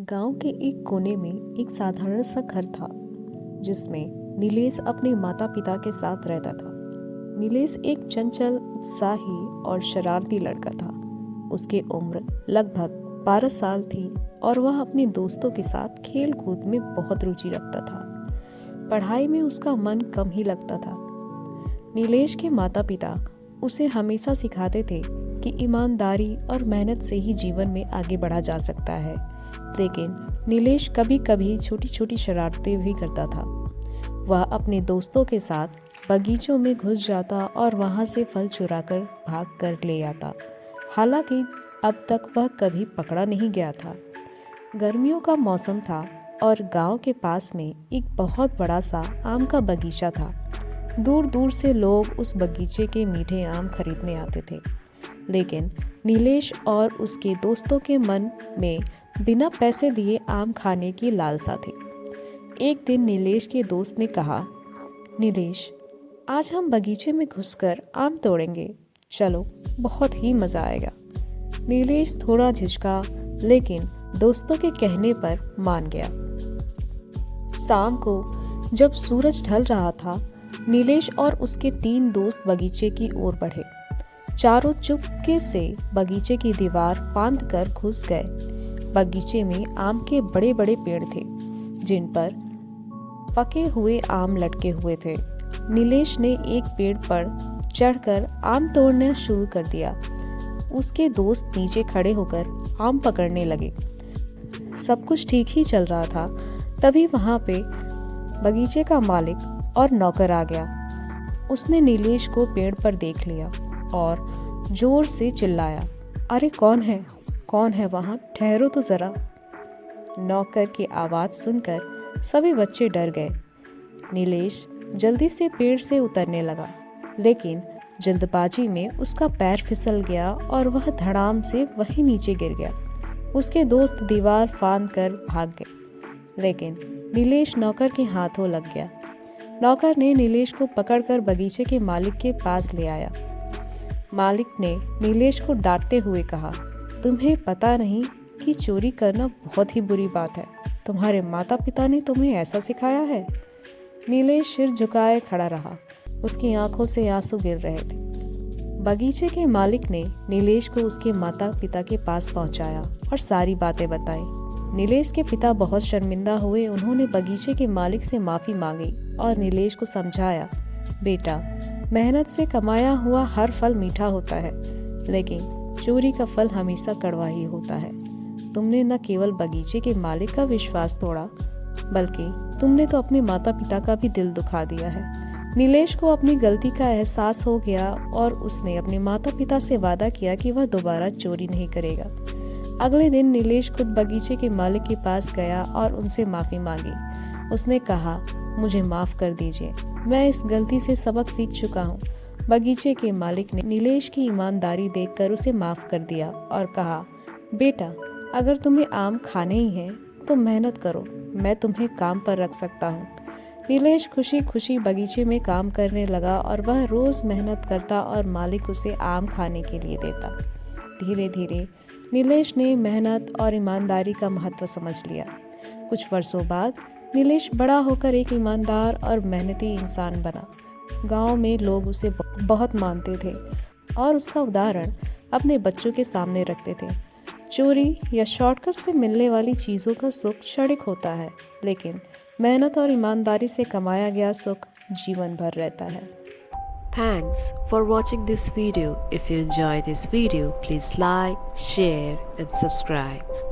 गांव के एक कोने में एक साधारण सा घर था जिसमें नीलेश अपने माता पिता के साथ रहता था। नीलेश एक चंचल, उत्साही और शरारती लड़का था। उसकी उम्र लगभग 12 साल थी और वह अपने दोस्तों के साथ खेल कूद में बहुत रुचि रखता था। पढ़ाई में उसका मन कम ही लगता था। नीलेश के माता पिता उसे हमेशा सिखाते थे कि ईमानदारी और मेहनत से ही जीवन में आगे बढ़ा जा सकता है, लेकिन नीलेश कभी कभी छोटी छोटी शरारतें भी करता था। वह अपने दोस्तों के साथ बगीचों में घुस जाता और वहां से फल चुराकर भाग कर ले आता। हालांकि अब तक वह कभी पकड़ा नहीं गया था। गर्मियों का मौसम था और गांव के पास में एक बहुत बड़ा सा आम का बगीचा था। दूर दूर से लोग उस बगीचे के मीठे आम खरीदने आते थे, लेकिन नीलेश और उसके दोस्तों के मन में बिना पैसे दिए आम खाने की लालसा थी। एक दिन नीलेश के दोस्त ने कहा, नीलेश, आज हम बगीचे में घुसकर आम तोड़ेंगे, चलो, बहुत ही मज़ा आएगा। नीलेश थोड़ा झिझका, लेकिन दोस्तों के कहने पर मान गया। शाम को जब सूरज ढल रहा था, नीलेश और उसके 3 दोस्त बगीचे की ओर बढ़े। चारों चुपके से बगीचे की दीवार फांद कर घुस गए। बगीचे में आम के बड़े बड़े पेड़ थे, जिन पर पके हुए आम लटके हुए थे। नीलेश ने एक पेड़ पर चढ़कर आम तोड़ना शुरू कर दिया। उसके दोस्त नीचे खड़े होकर आम पकड़ने लगे। सब कुछ ठीक ही चल रहा था, तभी वहां पे बगीचे का मालिक और नौकर आ गया। उसने नीलेश को पेड़ पर देख लिया और जोर से चिल्लाया, अरे कौन है? कौन है वहाँ? ठहरो तो जरा। नौकर की आवाज़ सुनकर सभी बच्चे डर गए। नीलेश जल्दी से पेड़ से उतरने लगा, लेकिन जल्दबाजी में उसका पैर फिसल गया और वह धड़ाम से वहीं नीचे गिर गया। उसके दोस्त दीवार फांद कर भाग गए, लेकिन नीलेश नौकर के हाथों लग गया। नौकर ने नीलेश को पकड़कर बगीचे के मालिक के पास ले आया। मालिक ने नीलेश को डांटते हुए कहा, तुम्हें पता नहीं कि चोरी करना बहुत ही बुरी बात है? तुम्हारे माता पिता ने तुम्हें ऐसा सिखाया है? नीलेश सिर झुकाए खड़ा रहा। उसकी आंखों से आंसू गिर रहे थे। बगीचे के मालिक ने नीलेश को उसके माता पिता के पास पहुंचाया और सारी बातें बताई। नीलेश के पिता बहुत शर्मिंदा हुए। उन्होंने बगीचे के मालिक से माफ़ी मांगी और नीलेश को समझाया, बेटा, मेहनत से कमाया हुआ हर फल मीठा होता है, लेकिन चोरी का फल हमेशा कड़वा ही होता है। तुमने न केवल बगीचे के मालिक का विश्वास तोड़ा, बल्कि तुमने तो अपने माता पिता का भी दिल दुखा दिया है। नीलेश को अपनी गलती का एहसास हो गया और उसने अपने माता पिता से वादा किया कि वह दोबारा चोरी नहीं करेगा। अगले दिन नीलेश खुद बगीचे के मालिक के पास गया और उनसे माफ़ी मांगी। उसने कहा, मुझे माफ़ कर दीजिए, मैं इस गलती से सबक सीख चुका हूँ। बगीचे के मालिक ने नीलेश की ईमानदारी देखकर उसे माफ़ कर दिया और कहा, बेटा, अगर तुम्हें आम खाने ही हैं तो मेहनत करो, मैं तुम्हें काम पर रख सकता हूँ। नीलेश खुशी खुशी बगीचे में काम करने लगा और वह रोज़ मेहनत करता और मालिक उसे आम खाने के लिए देता। धीरे धीरे नीलेश ने मेहनत और ईमानदारी का महत्व समझ लिया। कुछ वर्षों बाद नीलेश बड़ा होकर एक ईमानदार और मेहनती इंसान बना। गांव में लोग उसे बहुत मानते थे और उसका उदाहरण अपने बच्चों के सामने रखते थे। चोरी या शॉर्टकट से मिलने वाली चीज़ों का सुख क्षणिक होता है, लेकिन मेहनत और ईमानदारी से कमाया गया सुख जीवन भर रहता है। Thanks for watching this video. If you enjoy this video, please like, share and subscribe.